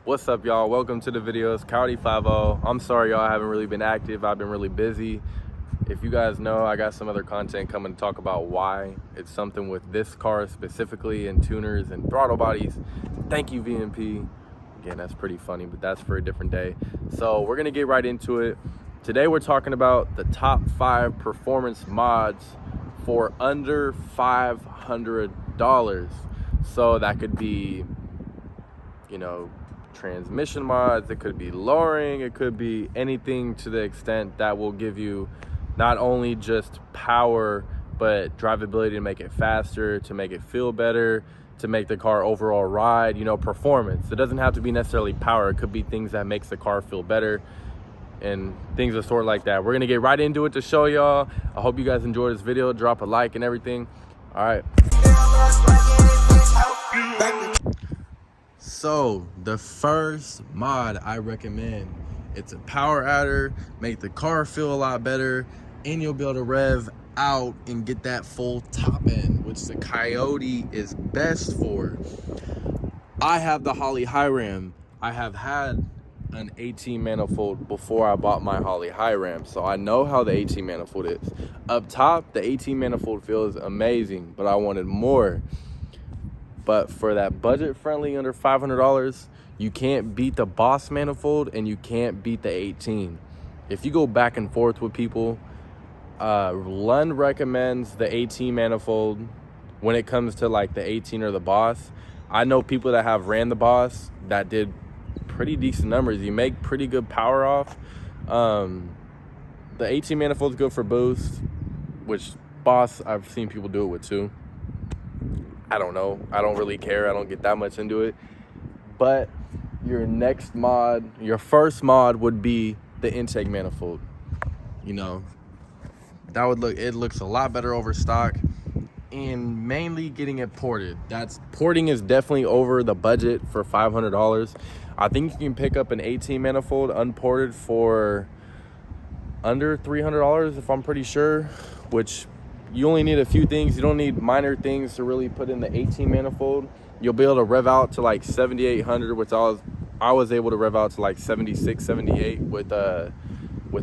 What's up, y'all? Welcome to the videos. Coyote 50. I'm sorry, y'all, I haven't really been active. I've been really busy. If you guys know, I got some other content coming to talk about why. It's something with this car specifically, and tuners and throttle bodies. Thank you, VMP. Again, that's pretty funny, but that's for a different day. So we're gonna get right into it. Today we're talking about the top 5 performance mods for under $500. So that could be, you know, transmission mods, it could be lowering, it could be anything to the extent that will give you not only just power, but drivability to make it faster, to make it feel better, to make the car overall ride, you know, performance. It doesn't have to be necessarily power. It could be things that makes the car feel better and things of sort like that. We're gonna get right into it to show y'all. I hope you guys enjoyed this video. Drop a like and everything. All right. So the first mod I recommend, it's a power adder, make the car feel a lot better, and you'll be able to rev out and get that full top end, which the Coyote is best for. I have the Holley High Ram. I have had an 18 manifold before I bought my Holley High Ram, so I know how the 18 manifold is. Up top, the 18 manifold feels amazing, but I wanted more. But for that budget friendly under $500, you can't beat the Boss manifold and you can't beat the 18. If you go back and forth with people, Lund recommends the 18 manifold when it comes to like the 18 or the Boss. I know people that have ran the Boss that did pretty decent numbers. You make pretty good power off. The 18 manifold is good for boost, which Boss I've seen people do it with too. I don't know. I don't really care. I don't get that much into it. But your next mod, your first mod would be the intake manifold. You know, that would look, it looks a lot better over stock, and mainly getting it ported. Porting is definitely over the budget for $500. I think you can pick up an 18 manifold unported for under $300 if I'm pretty sure, which you only need a few things. You don't need minor things to really put in the 18 manifold. You'll be able to rev out to like 7,800, which I was able to rev out to like 76, 78 with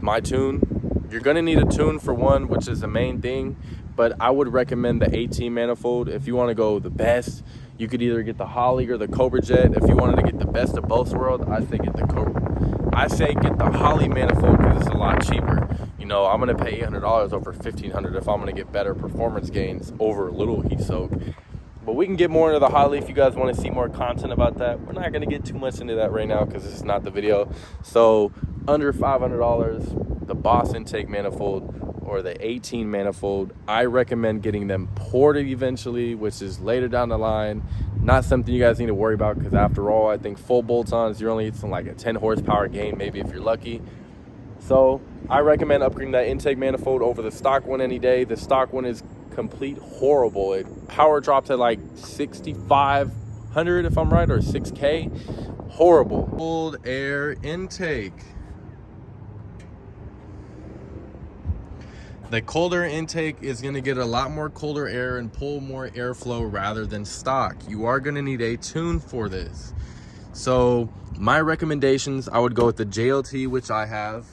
my tune. You're gonna need a tune for one, which is the main thing, but I would recommend the 18 manifold. If you wanna go the best, you could either get the Holley or the Cobra Jet. If you wanted to get the best of both worlds, I say get the Holley manifold because it's a lot cheaper. You know, I'm gonna pay $800 over $1,500 if I'm gonna get better performance gains over a little heat soak. But we can get more into the Holley if you guys want to see more content about that. We're not gonna get too much into that right now because this is not the video. So under $500, the Boss intake manifold or the 18 manifold, I recommend getting them ported eventually, which is later down the line. Not something you guys need to worry about because after all, I think full bolt-ons, you're only getting like a 10 horsepower gain, maybe if you're lucky. So I recommend upgrading that intake manifold over the stock one any day. The stock one is complete horrible. It power drops at like 6,500 if I'm right, or 6K. Horrible. Cold air intake. The colder intake is going to get a lot more colder air and pull more airflow rather than stock. You are going to need a tune for this. So my recommendations, I would go with the JLT, which I have.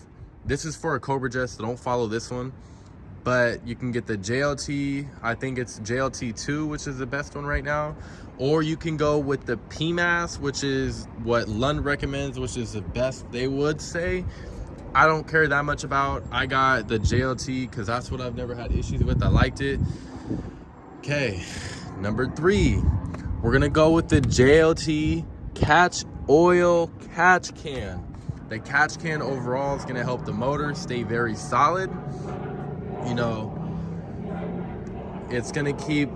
This is for a Cobra Jet, so don't follow this one. But you can get the JLT, I think it's JLT2, which is the best one right now. Or you can go with the PMAS, which is what Lund recommends, which is the best they would say. I don't care that much about. I got the JLT because that's what I've never had issues with. I liked it. Okay, number 3. We're gonna go with the JLT catch oil catch can. The catch can overall is gonna help the motor stay very solid. You know, it's gonna keep,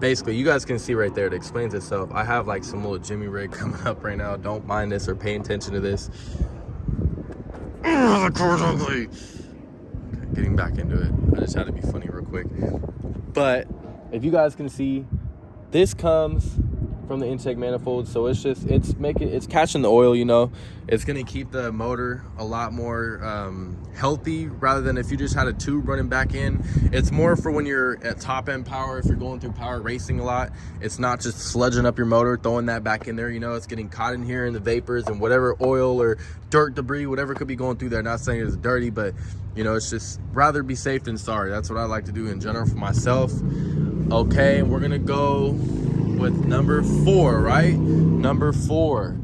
basically, you guys can see right there, it explains itself. I have like some little Jimmy rig coming up right now. Don't mind this or pay attention to this. The car's ugly. Okay, getting back into it. I just had to be funny real quick. But if you guys can see, this comes from the intake manifold. So it's catching the oil, you know. It's gonna keep the motor a lot more healthy, rather than if you just had a tube running back in. It's more for when you're at top end power, if you're going through power racing a lot. It's not just sludging up your motor, throwing that back in there, you know. It's getting caught in here in the vapors and whatever oil or dirt, debris, whatever could be going through there. Not saying it's dirty, but you know, it's just rather be safe than sorry. That's what I like to do in general for myself. Okay, we're gonna go with number 4, right? Number 4.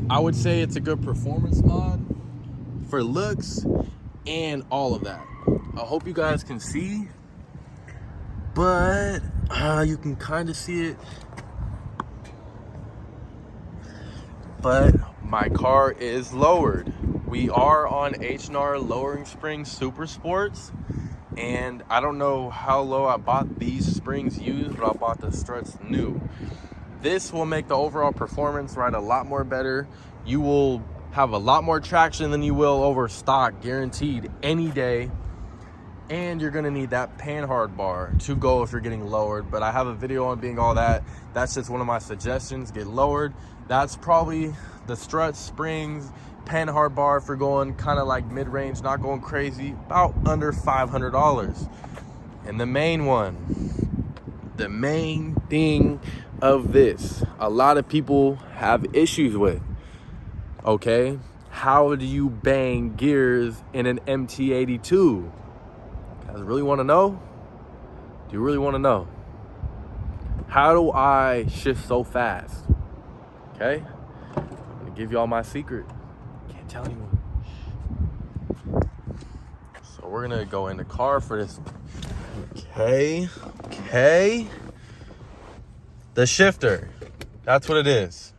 I would say it's a good performance mod for looks and all of that. I hope you guys can see, but you can kind of see it. But my car is lowered. We are on H&R Lowering Springs Super Sports. And I don't know how low I bought these springs used, but I bought the struts new. This will make the overall performance ride a lot more better. You will have a lot more traction than you will over stock, guaranteed, any day. And you're gonna need that panhard bar to go if you're getting lowered. But I have a video on being all that. That's just one of my suggestions, get lowered. That's probably the struts, springs, panhard bar for going kind of like mid-range, not going crazy, about under $500. And the main one, the main thing of this, a lot of people have issues with, okay? How do you bang gears in an MT82? You guys really want to know? Do you really want to know? How do I shift so fast? Okay, I'm gonna give you all my secret. Can't tell anyone. So we're gonna go in the car for this. Okay. The shifter, that's what it is.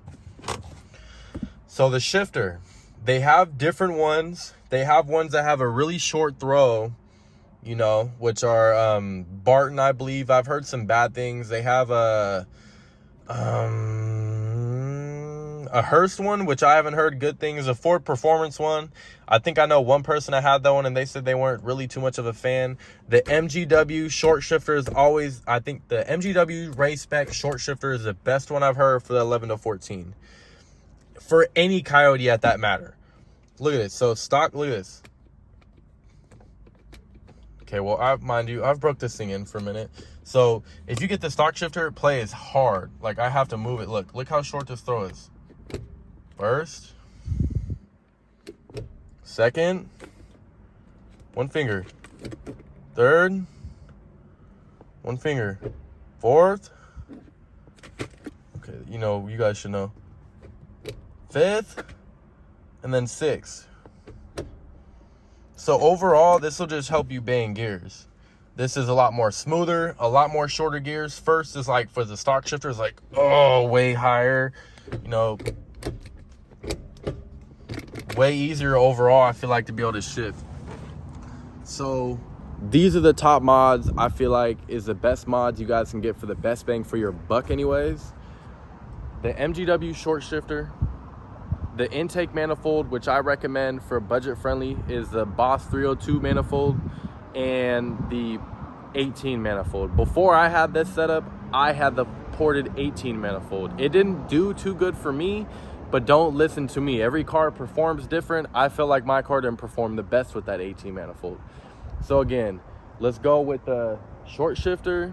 So the shifter, they have different ones. They have ones that have a really short throw, you know, which are Barton, I believe. I've heard some bad things. They have a Hurst one, which I haven't heard good things. A Ford Performance one, I think I know one person that had that one and they said they weren't really too much of a fan. The MGW short shifter is always, I think the MGW race spec short shifter is the best one I've heard for the 11 to 14 for any Coyote at that matter. Look at this. So stock, look at this. Okay, well, mind you, I've broke this thing in for a minute. So if you get the stock shifter, play is hard. Like, I have to move it. Look how short this throw is. First, second, one finger. Third, one finger. Fourth, okay, you know, you guys should know. Fifth, and then sixth. So overall, this will just help you bang gears. This is a lot more smoother, a lot more shorter gears. First is like for the stock shifter, is like, oh, way higher, you know, way easier overall, I feel like, to be able to shift. So these are the top mods I feel like is the best mods you guys can get for the best bang for your buck anyways. The MGW short shifter, the intake manifold, which I recommend for budget friendly, is the Boss 302 manifold and the 18 manifold. Before I had this setup, I had the ported 18 manifold. It didn't do too good for me, but don't listen to me. Every car performs different. I feel like my car didn't perform the best with that 18 manifold. So again, let's go with the short shifter,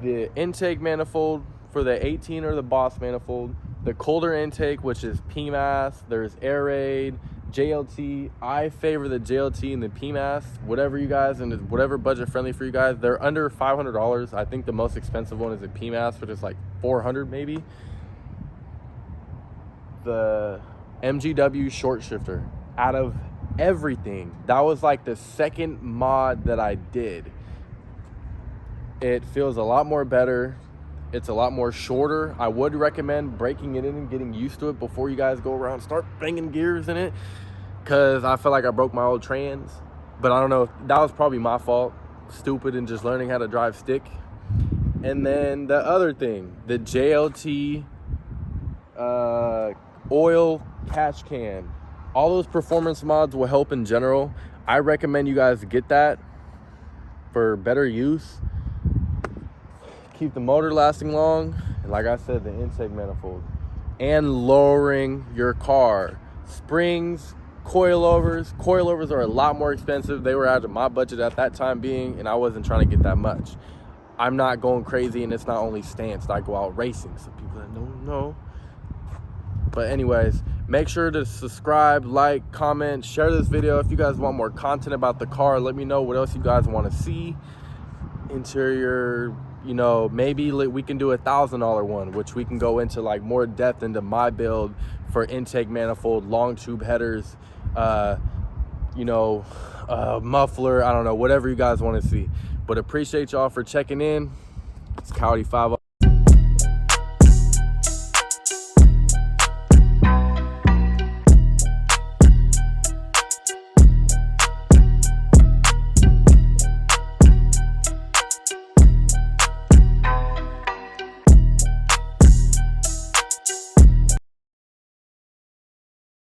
the intake manifold for the 18 or the Boss manifold, the colder intake, which is PMAS, there's Air Raid, JLT. I favor the JLT and the PMAS, whatever you guys, and whatever budget friendly for you guys. They're under $500. I think the most expensive one is a PMAS, which is like $400 maybe. The MGW short shifter, out of everything, that was like the second mod that I did. It feels a lot more better. It's a lot more shorter. I would recommend breaking it in and getting used to it before you guys go around start banging gears in it, because I feel like I broke my old trans. But I don't know, that was probably my fault, stupid, and just learning how to drive stick. And then the other thing, the JLT oil catch can, all those performance mods will help in general. I recommend you guys get that for better use. keep the motor lasting long, and like I said, the intake manifold, and lowering your car. Springs, coilovers are a lot more expensive. They were out of my budget at that time being, and I wasn't trying to get that much. I'm not going crazy, and it's not only stance. I go out racing. So people that don't know. But anyways, make sure to subscribe, like, comment, share this video. If you guys want more content about the car, let me know what else you guys want to see. Interior, you know, maybe we can do $1,000 one, which we can go into like more depth into my build for intake manifold, long tube headers, you know, muffler, I don't know, whatever you guys want to see. But appreciate y'all for checking in. It's Coyote 5.